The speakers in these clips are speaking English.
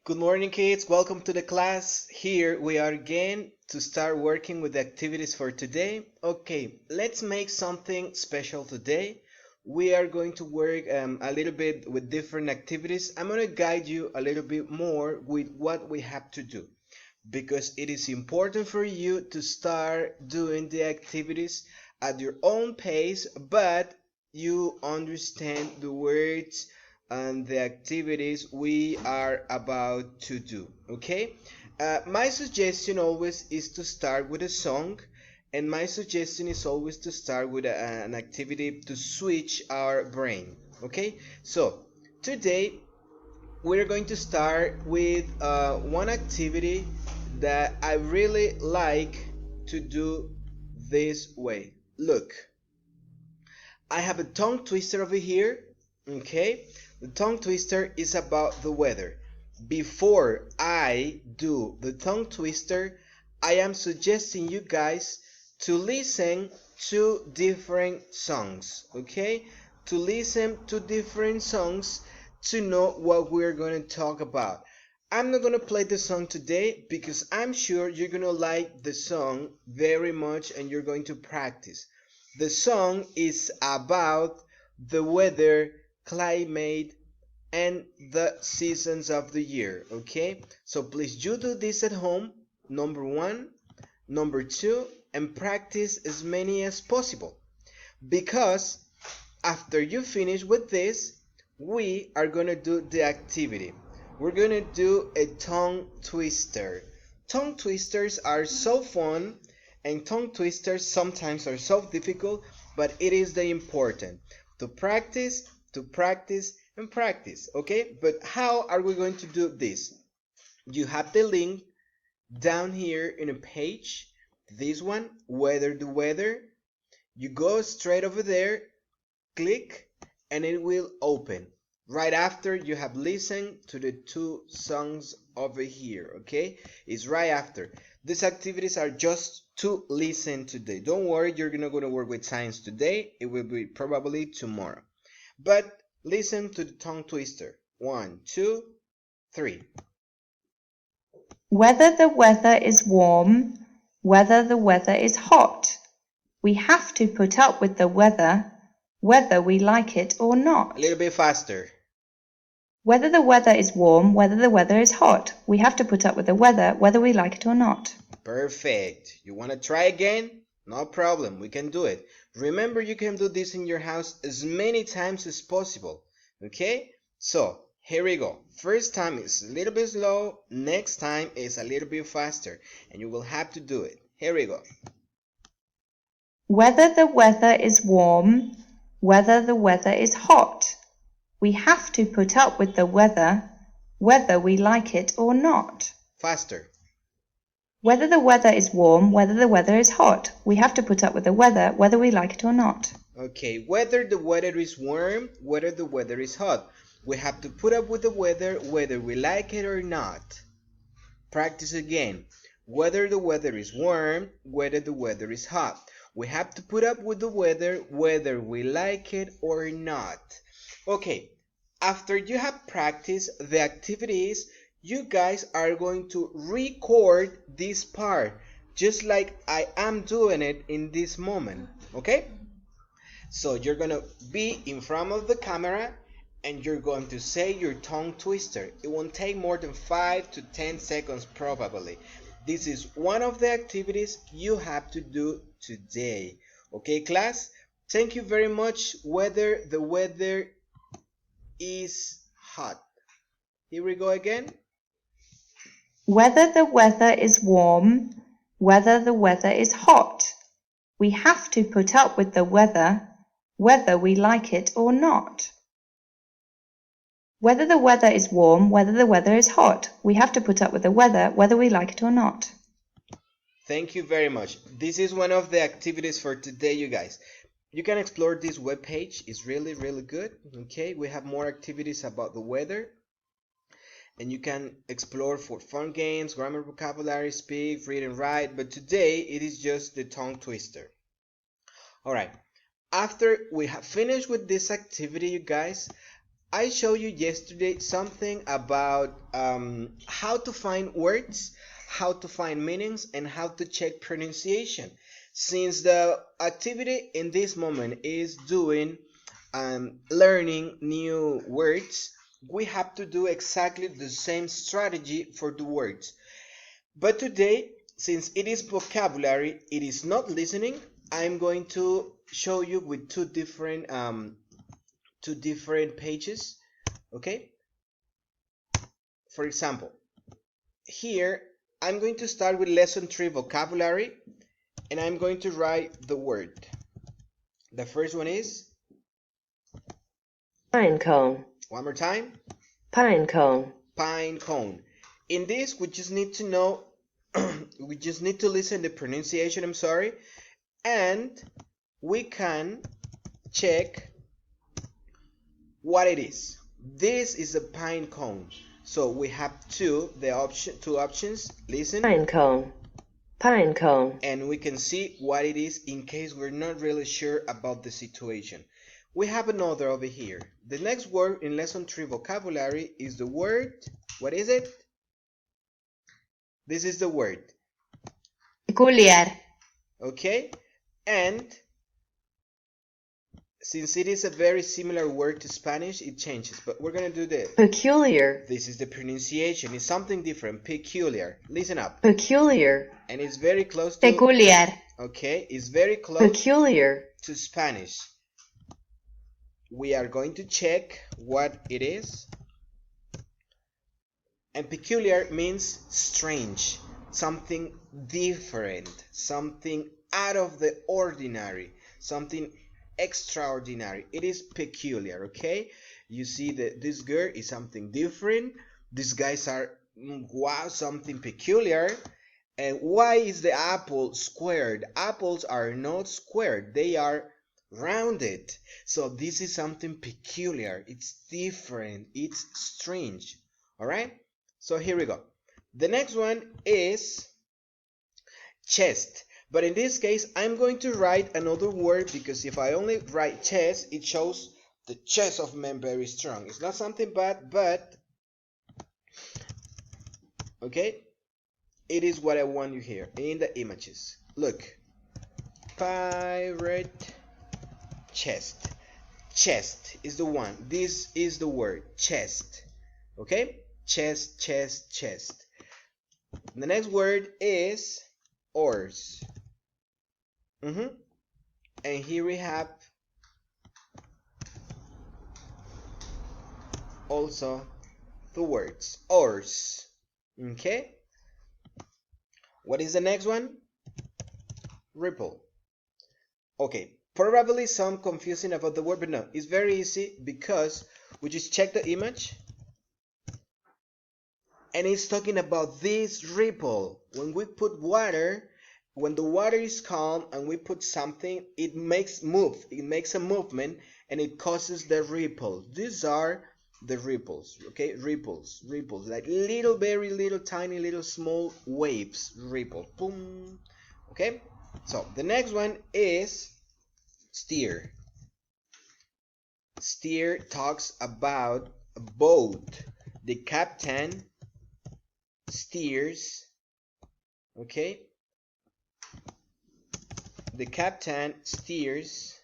Good morning, kids. Welcome to the class. Here we are again to start working with the activities for today. Okay, let's make something special today. We are going to work a little bit with different activities. I'm going to guide you a little bit more with what we have to do because it is important for you to start doing the activities at your own pace, but you understand the words and the activities we are about to do. Okay, my suggestion always is to start with a song, and my suggestion is always to start with an activity to switch our brain. Okay, so today we're going to start with one activity that I really like to do this way. Look, I have a tongue twister over here. Okay, the tongue twister is about the weather. Before I do the tongue twister, I am suggesting you guys to listen to different songs. Okay, to listen to different songs to know what we're going to talk about. I'm not going to play the song today because I'm sure you're going to like the song very much and you're going to practice. The song is about the weather, climate, and the seasons of the year. Okay, so please you do this at home. Number one, number two, and practice as many as possible because after you finish with this, we are going to do the activity. We're going to do a tongue twister. Tongue twisters are so fun, and tongue twisters sometimes are so difficult, but it is the important to practice, and practice. Okay, but how are we going to do this? You have the link down here in a page. This one, weather the weather. You go straight over there, click, and it will open right after you have listened to the two songs over here. Okay, it's right after. These activities are just to listen today. Don't worry, you're gonna go to work with science today. It will be probably tomorrow, but listen to the tongue twister. One, two, three. Whether the weather is warm, whether the weather is hot, we have to put up with the weather, whether we like it or not. A little bit faster. Whether the weather is warm, whether the weather is hot, we have to put up with the weather, whether we like it or not. Perfect. You want to try again? No problem. We can do it. Remember, you can do this in your house as many times as possible. Okay? So, here we go. First time is a little bit slow. Next time is a little bit faster. And you will have to do it. Here we go. Whether the weather is warm, whether the weather is hot, we have to put up with the weather, whether we like it or not. Faster. Whether the weather is warm, whether the weather is hot, we have to put up with the weather, whether we like it or not. Okay, whether the weather is warm, whether the weather is hot. We have to put up with the weather whether we like it or not. Practice again. Whether the weather is warm, whether the weather is hot. We have to put up with the weather whether we like it or not. Okay, after you have practiced the activities, you guys are going to record this part just like I am doing it in this moment. Okay? So you're going to be in front of the camera and you're going to say your tongue twister. It won't take more than 5 to 10 seconds probably. This is one of the activities you have to do today. Okay, class? Thank you very much. Whether the weather is hot. Here we go again. Whether the weather is warm, whether the weather is hot, we have to put up with the weather, whether we like it or not. Whether the weather is warm, whether the weather is hot, we have to put up with the weather, whether we like it or not. Thank you very much. This is one of the activities for today, you guys. You can explore this webpage. It's really, really good. Okay, we have more activities about the weather. And you can explore for fun games, grammar, vocabulary, speak, read, and write. But today, it is just the tongue twister. All right. After we have finished with this activity, you guys, I showed you yesterday something about how to find words, how to find meanings, and how to check pronunciation. Since the activity in this moment is doing learning new words, we have to do exactly the same strategy for the words. But today, since it is vocabulary, it is not listening, I'm going to show you with two different pages. Okay, for example, here I'm going to start with lesson 3 vocabulary, and I'm going to write the word. The first one is Pine cone. one more time, Pine cone. pine cone. In this, we just need to know, we just need to listen the pronunciation, I'm sorry, and we can check what it is. This is a pine cone. So we have two options. Listen. Pine cone. Pine cone. And we can see what it is in case we're not really sure about the situation. We have another over here. The next word in lesson 3 vocabulary is the word, what is it? This is the word. Peculiar. Okay? And since it is a very similar word to Spanish, it changes. But we're going to do this. Peculiar. This is the pronunciation. It's something different. Peculiar. Listen up. Peculiar. And it's very close to... Peculiar. Okay? It's very close Peculiar. to Spanish. We are going to check what it is. And peculiar means strange, something different, something out of the ordinary, something extraordinary. It is peculiar, okay? You see that this girl is something different. These guys are, wow, something peculiar. And why is the apple squared? Apples are not squared, they are rounded. So this is something peculiar. It's different, it's strange. All right? So here we go. The next one is chest. But in this case, I'm going to write another word because if I only write chest, it shows the chest of men very strong. It's not something bad, but okay, it is what I want you here in the images. Look, pirate chest. Chest is the one. This is the word chest. Okay, chest, chest, chest. The next word is oars. And here we have also the words oars. Okay, what is the next one? Ripple. Okay, probably some confusing about the word, but no, it's very easy because we just check the image and it's talking about this ripple. When we put water, when the water is calm and we put something, it makes a movement and it causes the ripple. These are the ripples, okay? Ripples, like little, very little, tiny, little, small waves, ripple, boom, okay? So the next one is steer. Steer talks about a boat. The captain steers, okay? The captain steers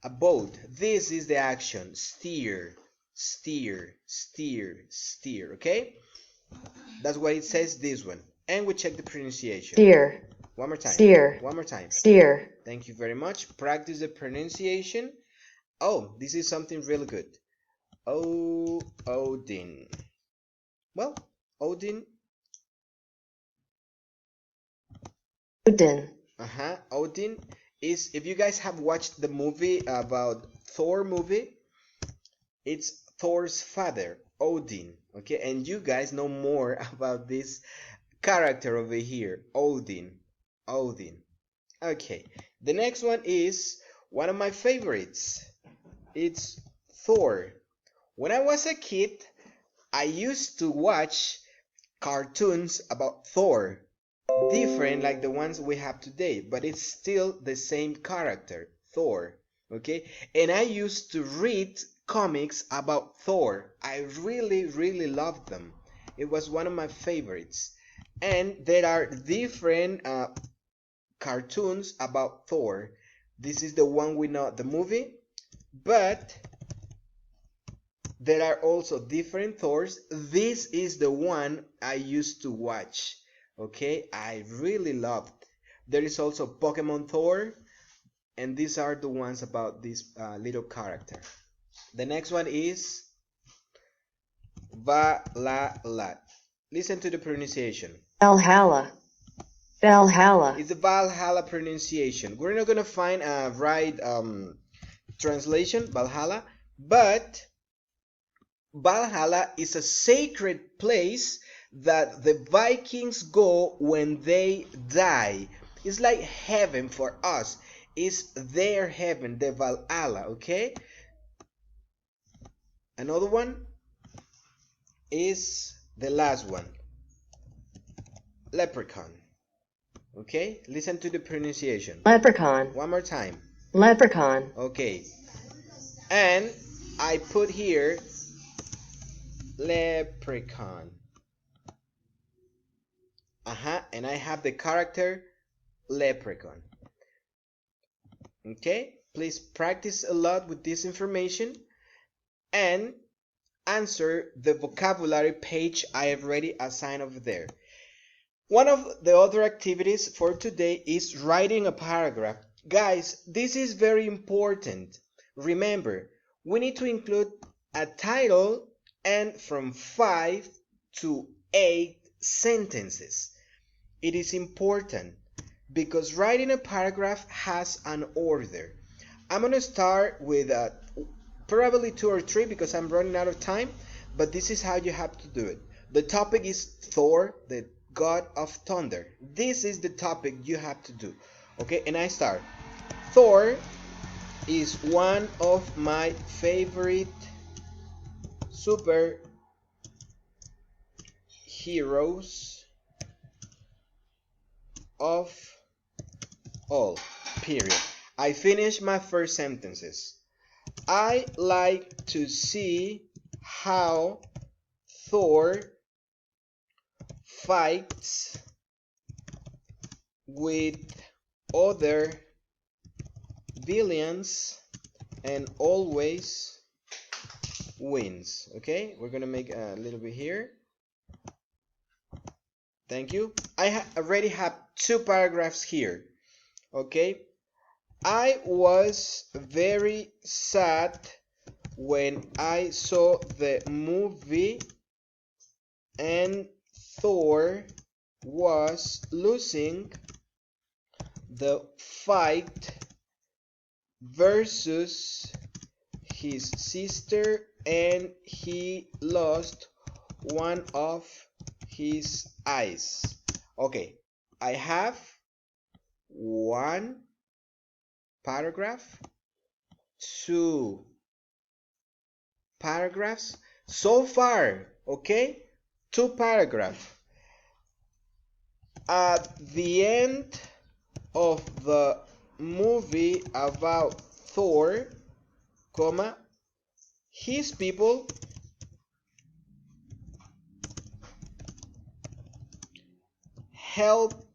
a boat. This is the action. Steer, steer, steer, steer, okay? That's why it says this one. And we check the pronunciation. Steer. One more time. Steer. One more time. Steer. Thank you very much. Practice the pronunciation. Oh, this is something really good. Odin. Well, Odin. Odin. Odin is, if you guys have watched the movie about Thor movie, it's Thor's father, Odin. Okay, and you guys know more about this character over here, Odin. Odin. Okay, the next one is one of my favorites. It's Thor. When I was a kid, I used to watch cartoons about Thor, different like the ones we have today, but it's still the same character, Thor. Okay, and I used to read comics about Thor. I really loved them. It was one of my favorites. And there are different cartoons about Thor. This is the one we know, the movie, but there are also different Thors. This is the one I used to watch. Okay, I really loved. There is also Pokemon Thor, and these are the ones about this little character. The next one is Valhalla. Listen to the pronunciation. Valhalla. Valhalla. It's the Valhalla pronunciation. We're not gonna find a right translation, Valhalla, but Valhalla is a sacred place that the Vikings go when they die. It's like heaven for us. It's their heaven, the Valhalla, okay? Another one is the last one, leprechaun. Okay, listen to the pronunciation. Leprechaun. One more time. Leprechaun. Okay, and I put here leprechaun. And I have the character leprechaun. Okay, please practice a lot with this information and answer the vocabulary page I have already assigned over there. One of the other activities for today is writing a paragraph. Guys, this is very important. Remember, we need to include a title and from 5 to 8 sentences. It is important because writing a paragraph has an order. I'm going to start with probably 2 or 3 because I'm running out of time, but this is how you have to do it. The topic is Thor, the God of Thunder. This is the topic you have to do. Okay, and I start. Thor is one of my favorite super heroes of all, period. I finished my first sentences. I like to see how Thor fights with other villains and always wins. Okay, we're gonna make a little bit here. Thank you. I already have 2 paragraphs here. Okay, I was very sad when I saw the movie and Thor was losing the fight versus his sister and he lost one of his eyes. Okay, I have 1 paragraph, 2 paragraphs so far. Okay, 2 paragraphs. At the end of the movie about Thor, comma, his people helped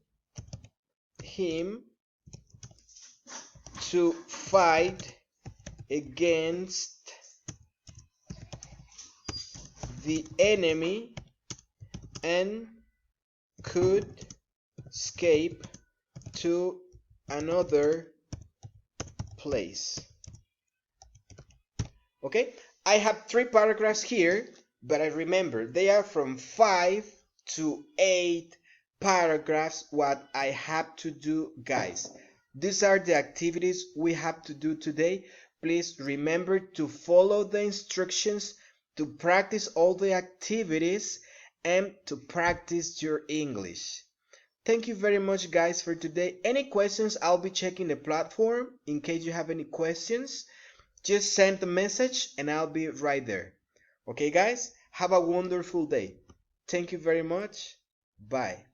him to fight against the enemy and could escape to another place. Okay, I have 3 paragraphs here, but I remember they are from 5 to 8 paragraphs what I have to do, guys. These are the activities we have to do today. Please remember to follow the instructions, to practice all the activities, and to practice your English. Thank you very much, guys, for today. Any questions, I'll be checking the platform. In case you have any questions, just send the message and I'll be right there. Okay, guys, have a wonderful day. Thank you very much. Bye.